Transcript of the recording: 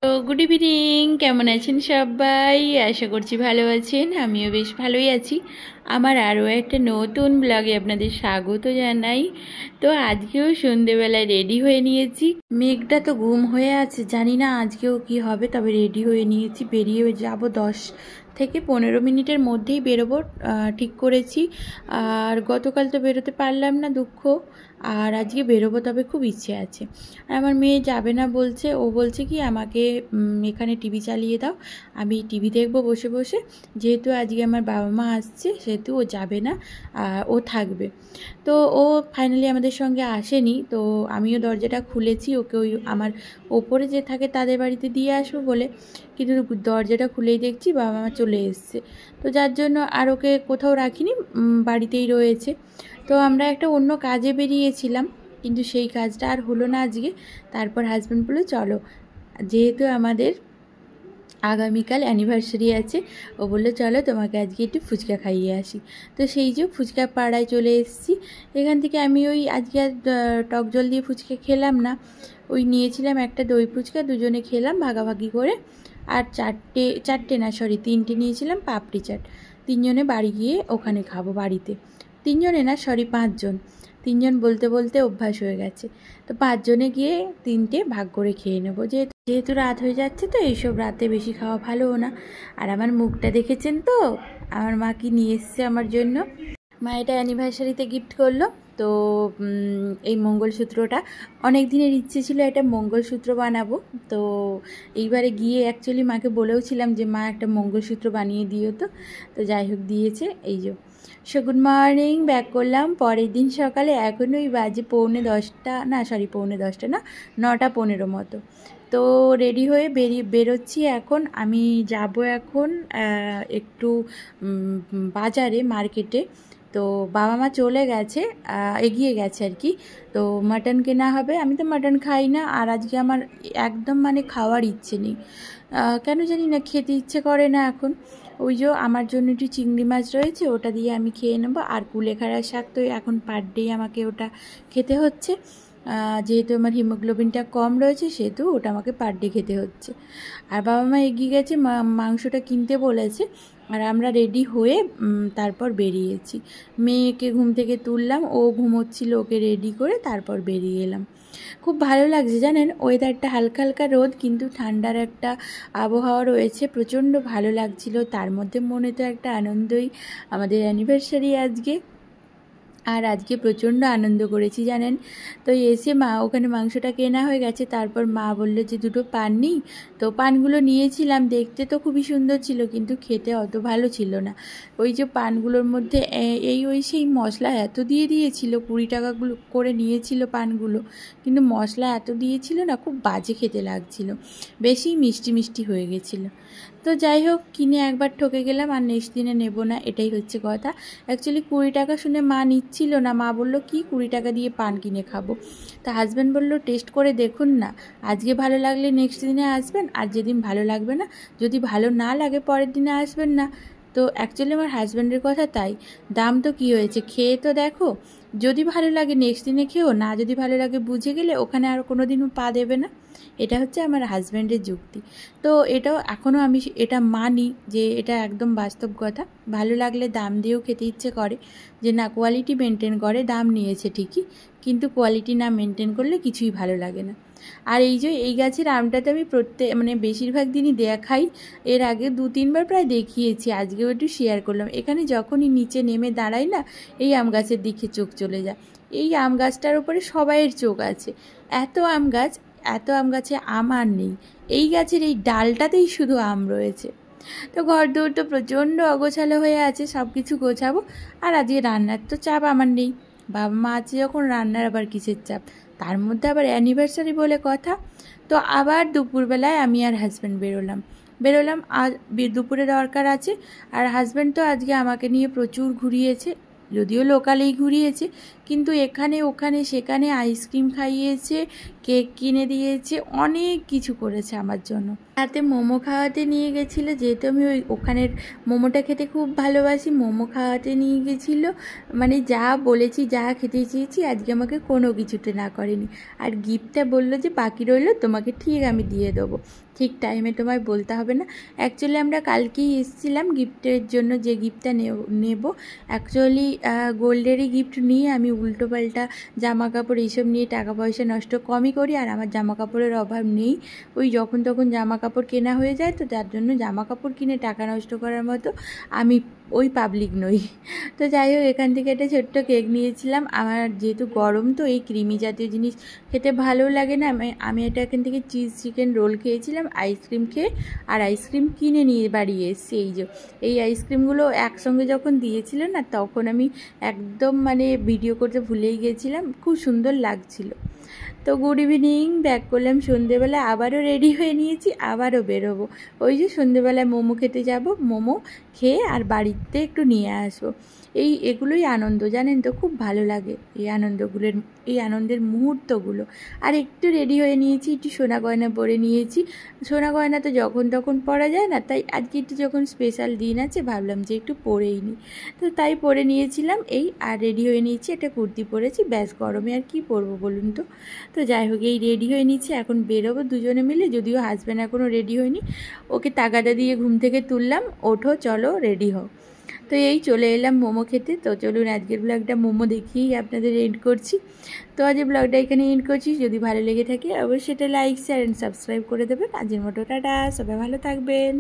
তো good evening, কেমন আছেন সবাই? আশা করছি ভালো আছেন। আমিও বেশ ভালোই আছি। আমার আরও একটা নতুন ব্লগে আপনাদের স্বাগত জানাই। তো আজকেও সন্ধেবেলায় রেডি হয়ে নিয়েছি। মেঘটা তো গুম হয়ে আছে, জানি না আজকেও কি হবে, তবে রেডি হয়ে নিয়েছি। বেরিয়ে যাব 10 থেকে 15 মিনিটের মধ্যেই বেরোবো ঠিক করেছি। আর গতকাল তো বেরোতে পারলাম না, দুঃখ। আর আজকে বেরোবো, তবে খুব ইচ্ছে আছে। আর আমার মেয়ে যাবে না বলছে, ও বলছে কি আমাকে এখানে টিভি চালিয়ে দাও, আমি টিভি দেখবো বসে বসে। যেহেতু আজকে আমার বাবা মা আসছে, সেহেতু ও যাবে না, ও থাকবে। তো ও ফাইনালি আমাদের সঙ্গে আসেনি। তো আমিও দরজাটা খুলেছি ওকে, ওই আমার ওপরে যে থাকে তাদের বাড়িতে দিয়ে আসবো বলে। কিন্তু দরজাটা খুলেই দেখছি বাবা মা চলে এসছে। তো যার জন্য আর ওকে কোথাও রাখিনি, বাড়িতেই রয়েছে। তো আমরা একটা অন্য কাজে বেরিয়েছিলাম, কিন্তু সেই কাজটা আর হলো না আজকে। তারপর হাজব্যান্ড বললো চলো, যেহেতু আমাদের আগামীকাল অ্যানিভার্সারি আছে, ও বললো চলো তোমাকে আজকে একটু ফুচকা খাইয়ে আসি। তো সেই যে ফুচকা পাড়ায় চলে এসেছি। এখান থেকে আমি ওই আজকে আর টক জল দিয়ে ফুচকা খেলাম না, ওই নিয়েছিলাম একটা দই ফুচকা, দুজনে খেলাম ভাগাভাগি করে। আর চারটে না সরি 3টে নিয়েছিলাম পাপড়ি চাট। 3জনে বাড়ি গিয়ে ওখানে খাবো বাড়িতে। 3জনে না সরি 5জন, 3জন বলতে বলতে অভ্যাস হয়ে গেছে। তো 5জনে গিয়ে 3টে ভাগ করে খেয়ে নেবো, যেহেতু রাত হয়ে যাচ্ছে। তো এইসব রাতে বেশি খাওয়া ভালোও না। আর আমার মুখটা দেখেছেন তো, আমার মা কি নিয়ে এসছে আমার জন্য। মা এটা অ্যানিভার্সারিতে গিফট করলো। তো এই মঙ্গলসূত্রটা, অনেক দিনের ইচ্ছে ছিল এটা মঙ্গলসূত্র বানাবো। তো এইবারে গিয়ে অ্যাকচুয়ালি মাকে বলেওছিলাম যে মা একটা মঙ্গলসূত্র বানিয়ে দিও। তো যাই হোক দিয়েছে, এই যে। সো গুড মর্নিং, ব্যাক করলাম পরের দিন সকালে। এখনই বাজে 9:45 না সরি 9:45 না, 9:15 মতো। তো রেডি হয়ে বেরোচ্ছি এখন। আমি যাব এখন একটু বাজারে, মার্কেটে। তো বাবা মা চলে গেছে, এগিয়ে গেছে আর কি। তো মাটন কেনা হবে। আমি তো মাটন খাই না, আর আজকে আমার একদম মানে খাওয়ার ইচ্ছে নেই। কেন জানি না, খেতে ইচ্ছে করে না এখন। ওই যে আমার জন্য একটু চিংড়ি মাছ রয়েছে, ওটা দিয়ে আমি খেয়ে নেবো। আর কুলেখাড়ার শাক তো এখন পার ডে আমাকে ওটা খেতে হচ্ছে। যেহেতু আমার হিমোগ্লোবিনটা কম রয়েছে, সেহেতু ওটা আমাকে পার ডে খেতে হচ্ছে। আর বাবা মা এগিয়ে গেছে, মাংসটা কিনতে বলেছে। আর আমরা রেডি হয়ে তারপর বেরিয়েছি। মেয়েকে ঘুম থেকে তুললাম, ও ঘুমোচ্ছিল, ওকে রেডি করে তারপর বেরিয়ে এলাম। খুব ভালো লাগছে জানেন, ওয়েদারটা হালকা হালকা রোদ, কিন্তু ঠান্ডার একটা আবহাওয়া রয়েছে, প্রচণ্ড ভালো লাগছিল। তার মধ্যে মনে তো একটা আনন্দই, আমাদের অ্যানিভার্সারি আজকে। আর আজকে প্রচণ্ড আনন্দ করেছি জানেন। তো এসে মা ওখানে মাংসটা কেনা হয়ে গেছে, তারপর মা বললো যে 2টো পান নিই। তো পানগুলো নিয়েছিলাম, দেখতে তো খুবই সুন্দর ছিল, কিন্তু খেতে অত ভালো ছিল না। ওই যে পানগুলোর মধ্যে ওই সেই মশলা এত দিয়ে দিয়েছিল, 20 টাকা করে নিয়েছিল পানগুলো, কিন্তু মশলা এত দিয়েছিল না, খুব বাজে খেতে লাগছিল, বেশি মিষ্টি মিষ্টি হয়ে গেছিলো। তো যাই হোক, কিনে একবার ঠকে গেলাম, আর নেক্সট দিনে নেব না, এটাই হচ্ছে কথা। অ্যাকচুয়ালি 20 টাকা শুনে মা নিচ্ছিল না। মা বললো কি 20 টাকা দিয়ে পান কিনে খাবো। তা হাজব্যান্ড বললো টেস্ট করে দেখুন না, আজকে ভালো লাগলে নেক্সট দিনে আসবেন, আর যেদিন ভালো লাগবে না, যদি ভালো না লাগে পরের দিনে আসবেন না। তো অ্যাকচুয়ালি আমার হাজব্যান্ডের কথা তাই। দাম তো কী হয়েছে, খেয়ে তো দেখো, যদি ভালো লাগে নেক্সট দিনে খেও, না যদি ভালো লাগে বুঝে গেলে ওখানে আর কোনো দিনও পা দেবে না। এটা হচ্ছে আমার হাজব্যান্ডের যুক্তি। তো এটাও এখনও আমি এটা মানি যে এটা একদম বাস্তব কথা। ভালো লাগলে দাম দিয়েও খেতে ইচ্ছে করে, যে না কোয়ালিটি মেনটেন করে, দাম নিয়েছে ঠিকই, কিন্তু কোয়ালিটি না মেনটেন করলে কিছুই ভালো লাগে না। আর এই যে এই গাছের আমটাতে আমি মানে বেশিরভাগ দিনই দেখাই, এর আগে 2-3বার প্রায় দেখিয়েছি, আজকেও একটু শেয়ার করলাম। এখানে যখনই নিচে নেমে দাঁড়াই না, এই আম গাছের দিকে চোখ চলে যায়। এই আম গাছটার উপরে সবাইয়ের চোখ আছে, এত আম গাছ, এত আম গাছে আম আর নেই, এই গাছের এই ডালটাতেই শুধু আম রয়েছে। তো ঘর দৌড় তো প্রচণ্ড অগোছালো হয়ে আছে, সব কিছু গোছাবো। আর আজকে রান্নার তো চাপ আমার নেই, বাবা মা আছে যখন, রান্নার আবার কিসের চাপ, তার মধ্যে আবার অ্যানিভার্সারি বলে কথা। তো আবার দুপুরবেলায় আমি আর হাজব্যান্ড বেরোলাম। আর দুপুরে দরকার আছে। আর হাজব্যান্ড তো আজকে আমাকে নিয়ে প্রচুর ঘুরিয়েছে, যদিও লোকালেই ঘুরিয়েছে, কিন্তু এখানে ওখানে সেখানে আইসক্রিম খাইয়েছে, কেক কিনে দিয়েছে, অনেক কিছু করেছে আমার জন্য। রাতে মোমো খাওয়াতে নিয়ে গেছিলো, যেহেতু আমি ওখানের মোমোটা খেতে খুব ভালোবাসি, মোমো খাওয়াতে নিয়ে গেছিলো। মানে যা বলেছি, যা খেতে চেয়েছি, আজকে আমাকে কোনো কিছুতে না করেনি। আর গিফটটা বললো যে বাকি রইলো, তোমাকে ঠিক আমি দিয়ে দেবো, ঠিক টাইমে তোমায় বলতে হবে না। অ্যাকচুয়ালি আমরা কালকেই এসেছিলাম গিফটের জন্য, যে গিফটটা নেব। অ্যাকচুয়ালি গোল্ডেরই গিফট নিয়ে আমি উল্টোপাল্টা জামা কাপড় এইসব নিয়ে টাকা পয়সা নষ্ট কমই করি, আর আমার জামা কাপড়ের অভাব নেই। ওই যখন তখন জামা কাপড় কেনা হয়ে যায়, তো যার জন্য জামা কাপড় কিনে টাকা নষ্ট করার মতো আমি ওই পাবলিক নই। তো যাই হোক, এখান থেকে একটা ছোট্ট কেক নিয়েছিলাম। আমার যেহেতু গরম, তো এই ক্রিমি জাতীয় জিনিস খেতে ভালো লাগে না। আমি এটা এখান থেকে চিজ চিকেন রোল খেয়েছিলাম আইসক্রিম খেয়ে, আর আইসক্রিম কিনে নিয়ে বাড়ি এসেছি। এই আইসক্রিমগুলো একসঙ্গে যখন দিয়েছিল না, তখন আমি একদম মানে ভিডিও করতে ভুলেই গেছিলাম, খুব সুন্দর লাগছিল। তো গুড ইভিনিং, ব্যাক করলাম সন্ধেবেলা, আবারও রেডি হয়ে নিয়েছি, আবারও বেরোবো। ওই যে সন্ধেবেলায় মোমো খেতে যাব, মোমো খেয়ে আর বাড়িতে একটু নিয়ে আসবো। এগুলোই আনন্দ, জানেন তো, খুব ভালো লাগে এই আনন্দের মুহূর্তগুলো। আর একটু রেডি হয়ে নিয়েছি, একটু সোনা গয়না পরে নিয়েছি। সোনা গয়না তো যখন তখন পরা যায় না, তাই আজকে একটু যখন স্পেশাল দিন আছে, ভাবলাম যে একটু পরেই নিই। তো তাই পরে নিয়েছিলাম আর রেডি হয়ে নিয়েছি, একটা কুর্তি পরেছি, ব্যাস। গরমে আর কি পরবো বলুন তো। তো যাই হোক, এই রেডি হয়ে নিচ্ছি, এখন বেরোবো দুজনে মিলে। যদিও হাজব্যান্ড এখনও রেডি হয়নি, ওকে তাগাদা দিয়ে ঘুম থেকে তুললাম, ওঠো চলো রেডি হও। তো এই চলে এলাম মোমো খেতে। তো চলুন আজকের ব্লগটা মোমো দেখিয়েই আপনাদের এন্ড করছি। তো আজকের ব্লগটা এখানে এন্ড করছি। যদি ভালো লেগে থাকে অবশ্যই এটা লাইক শেয়ার অ্যান্ড সাবস্ক্রাইব করে দেবেন। আজকের মতো টাটা, সবাই ভালো থাকবেন।